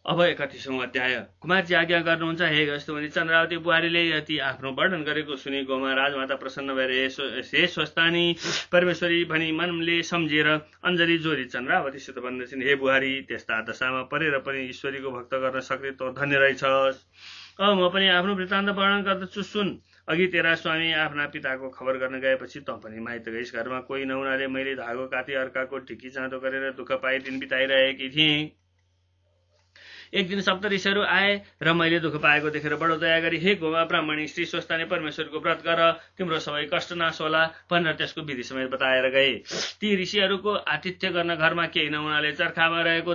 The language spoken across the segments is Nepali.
अब 31औं अध्याय। कुमारजी आज्ञा गर्नुहुन्छ हे अगस्त्यमुनि। चन्द्रावती बुहारीले यति आफ्नो वर्णन गरेको सुनेकोमा राजमाता प्रसन्न भएर हे स्वस्थानी परमेश्वरी भनी मनले सम्झेर अञ्जली जोरी चन्द्रावतीसित भन्दछन्, हे बुहारी, त्यस्ता दशामा परेर पनि ईश्वरीको भक्त गर्न सक्ने त धन्य रहेछस्। अब म पनि आफ्नो वृत्तान्त वर्णन गर्दछु, सुन। अघि तेरा स्वामी आफ्ना पिताको खबर गर्न गएपछि त पनि माइत गइस। घरमा कोही नहुनाले मैले धागो काटी अर्काको ढिकी चाँदो गरेर दुःख पाई दिन बिताइरहेकी थिएँ। एक दिन सप्तऋषिहरू आए र मैले दुःख पाएको देखेर बडो दया गरी, हे गोमा ब्राह्मणी, श्री स्वस्थानी परमेश्वरको व्रत गर, तिम्रो सबै कष्ट नाश होला भनेर त्यसको विधि समेत बताएर गए। ती ऋषिहरूको आतिथ्य गर्न घरमा केही नहुनाले चर्खामा रहेको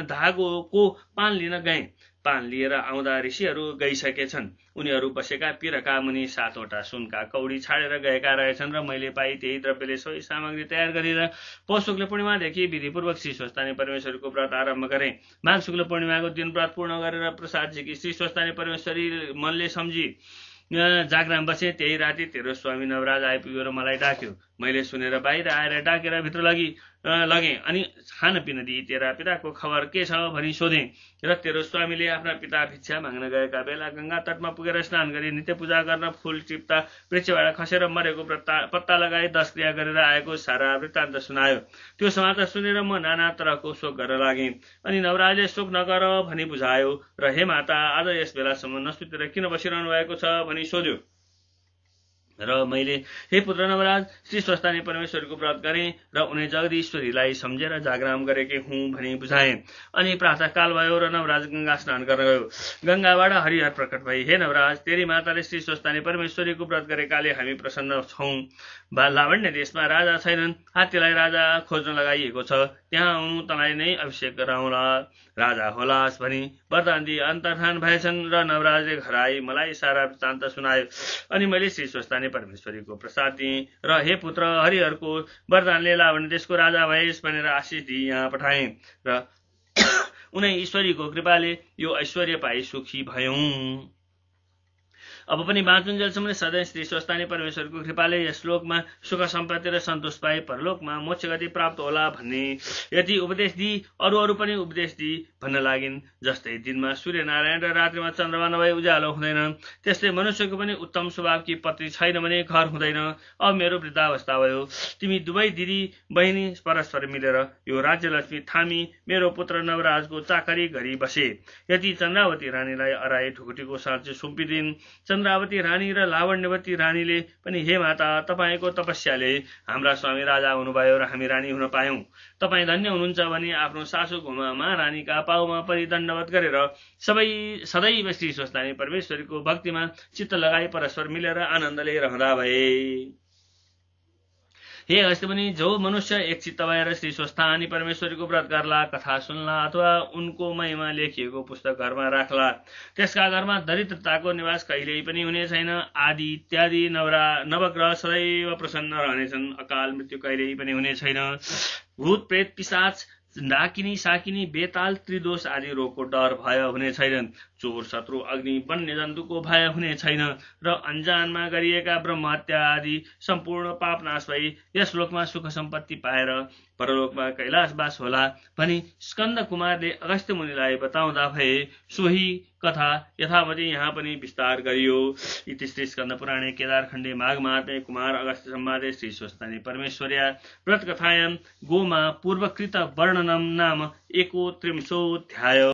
धागोको पान लिन गए। पान लिएर आउँदा ऋषिहरू गइसकेछन्। उनीहरू बसेका पिरका मुनि 7वटा सुनका कौडी छाडेर गएका रहेछन् र मैले पाई त्यही द्रव्यले सबै सामग्री तयार गरेर पौष शुक्ल पूर्णिमादेखि विधिपूर्वक श्री स्वस्थानी परमेश्वरको व्रत आरम्भ गरे। माघ शुक्ल पूर्णिमाको दिन व्रत पूर्ण गरेर प्रसादजी श्री स्वस्थानी परमेश्वरी मनले सम्झी जागराम बसे। त्यही राति तेरो स्वामी नवराज आइपुग्यो र मलाई डाक्यो। मैले सुनेर बाहिर आएर डाकेर भित्र लगे अनि खानपिन दिई तेरा पिताको खबर के छ भनी सोधे। र तेरो स्वामीले आफ्ना पिता भिक्षा माग्न गएका बेला गंगा तटमा पुगेर स्नान गरी नित्य पूजा गर्न फूल टिप्दा वृक्षबाट खसेर मरेको पत्ता लगाई 10 क्रिया गरेर आएको सारा वृत्तान्त सुनायो। त्यो समाचार सुनेर म नाना तरहको शोक गर्न लागे। अनि नवराजले शोक नगर भनी बुझायो र हे माता, आज यस बेलासम्म नसुतेर किन बसिरहनु भएको छ भनी सोध्यो। र मैले हे पुत्र नवराज, श्री स्वस्थानी परमेश्वरको व्रत गरेँ र उनी जगदीश्वरीलाई सम्झेर जागराम गरेकी हुँ भनी बुझाएँ। अनि प्रातःकाल भयो र नवराज गंगा स्नान गर्न गयो। गंगाबाट हरिहर प्रकट भई, हे नवराज, तेरी माताले श्री स्वस्थानी परमेश्वरीको व्रत गरेकाले हामी प्रसन्न छौं। लावण्य देशमा राजा छैनन्, हात्तीलाई राजा खोज्न लगाइएको छ, त्यहाँ आउनु तँलाई नै अभिषेक गराउला, राजा होलास भनी वरदान दिई अन्तर्धान भएछन्। र नवराजले घर आई मलाई सारा वृत्तान्त सुनायो। अनि मैले श्री स्वस्थानी परमेश्वरीको प्रसाद दिएँ र हे पुत्र, हरिहरको वरदानले लावण्य देशको राजा भएस भनेर आशिष दिई यहाँ पठाएँ र उनै ईश्वरीको कृपाले यो ऐश्वर्य पाई सुखी भयौं। अब पनि बाँचुन्जेलसम्म सधैँ श्री स्वस्थानी परमेश्वरको कृपाले यस लोकमा सुख सम्पत्ति र सन्तोष पाई परलोकमा मोक्ष गति प्राप्त होला भन्ने यति उपदेश दिई अरू पनि उपदेश दिई भन्न लागिन्। जस्तै दिनमा सूर्यनारायण र रात्रिमा चन्द्रमा नभए उज्यालो हुँदैन, त्यस्तै मनुष्यको पनि उत्तम स्वभावकी पत्नी छैन भने घर हुँदैन। अब मेरो वृद्धावस्था भयो, तिमी दुवै दिदी बहिनी परस्पर मिलेर यो राज्यलक्ष्मी थामी मेरो पुत्र नवराजको चाकरी गरी बसे। यति चन्द्रावती रानीलाई अराए ढुकुटीको साँच्चै सुम्पिदिन्। चन्द्रावती रानी र लावण्यवती रानीले पनि, हे माता, तपाईको तपस्याले हाम्रा स्वामी राजा हुनुभयो र हामी रानी हुन पायौं। तपाईँ धन्य हुनुहुन्छ भनी आफ्नो सासू घुमा महारानीका पाउमा परि दण्डवत गरेर सदैव श्री स्वस्थानी परमेश्वरीको भक्तिमा चित्त लगाई परस्पर मिलेर आनन्दले रहँदा भए। हे अगस्त्यमुनि, जो मनुष्य एक चित्त भएर श्री स्वस्थानी परमेश्वरीको व्रत गर्ला, कथा सुन्ला अथवा उनको महिमा लेखिएको पुस्तक घरमा राख्ला, त्यसका घरमा दरिद्रताको निवास कहिल्यै पनि हुने छैन। आदि इत्यादि नवग्रह सदैव प्रसन्न रहनेछन्। अकाल मृत्यु कहिल्यै पनि हुने छैन। भूत प्रेत पिशाच डाकिनी साकिनी बेताल त्रिदोष आदि रोगको डर भय हुने छैन। चोर शत्रु अग्नि वन्य जन्तुको भय हुने छैन र अनजानमा गरिएका ब्रह्महत्या आदि सम्पूर्ण पाप नाश भई यस लोकमा सुख सम्पत्ति पाएर परलोकमा कैलाशवास होला भनी स्कन्द कुमारले अगस्त्य मुनिलाई बताउँदा भए सोही कथा यथामति यहाँ पनि विस्तार गरियो। इति श्री स्कन्द पुराणे केदारखण्डे माघ माहात्म्ये कुमार अगस्त्य संवादे श्री स्वस्थानी परमेश्वर्या व्रत कथायां गोमा पूर्वकृत वर्णनम नाम 31 अध्याय।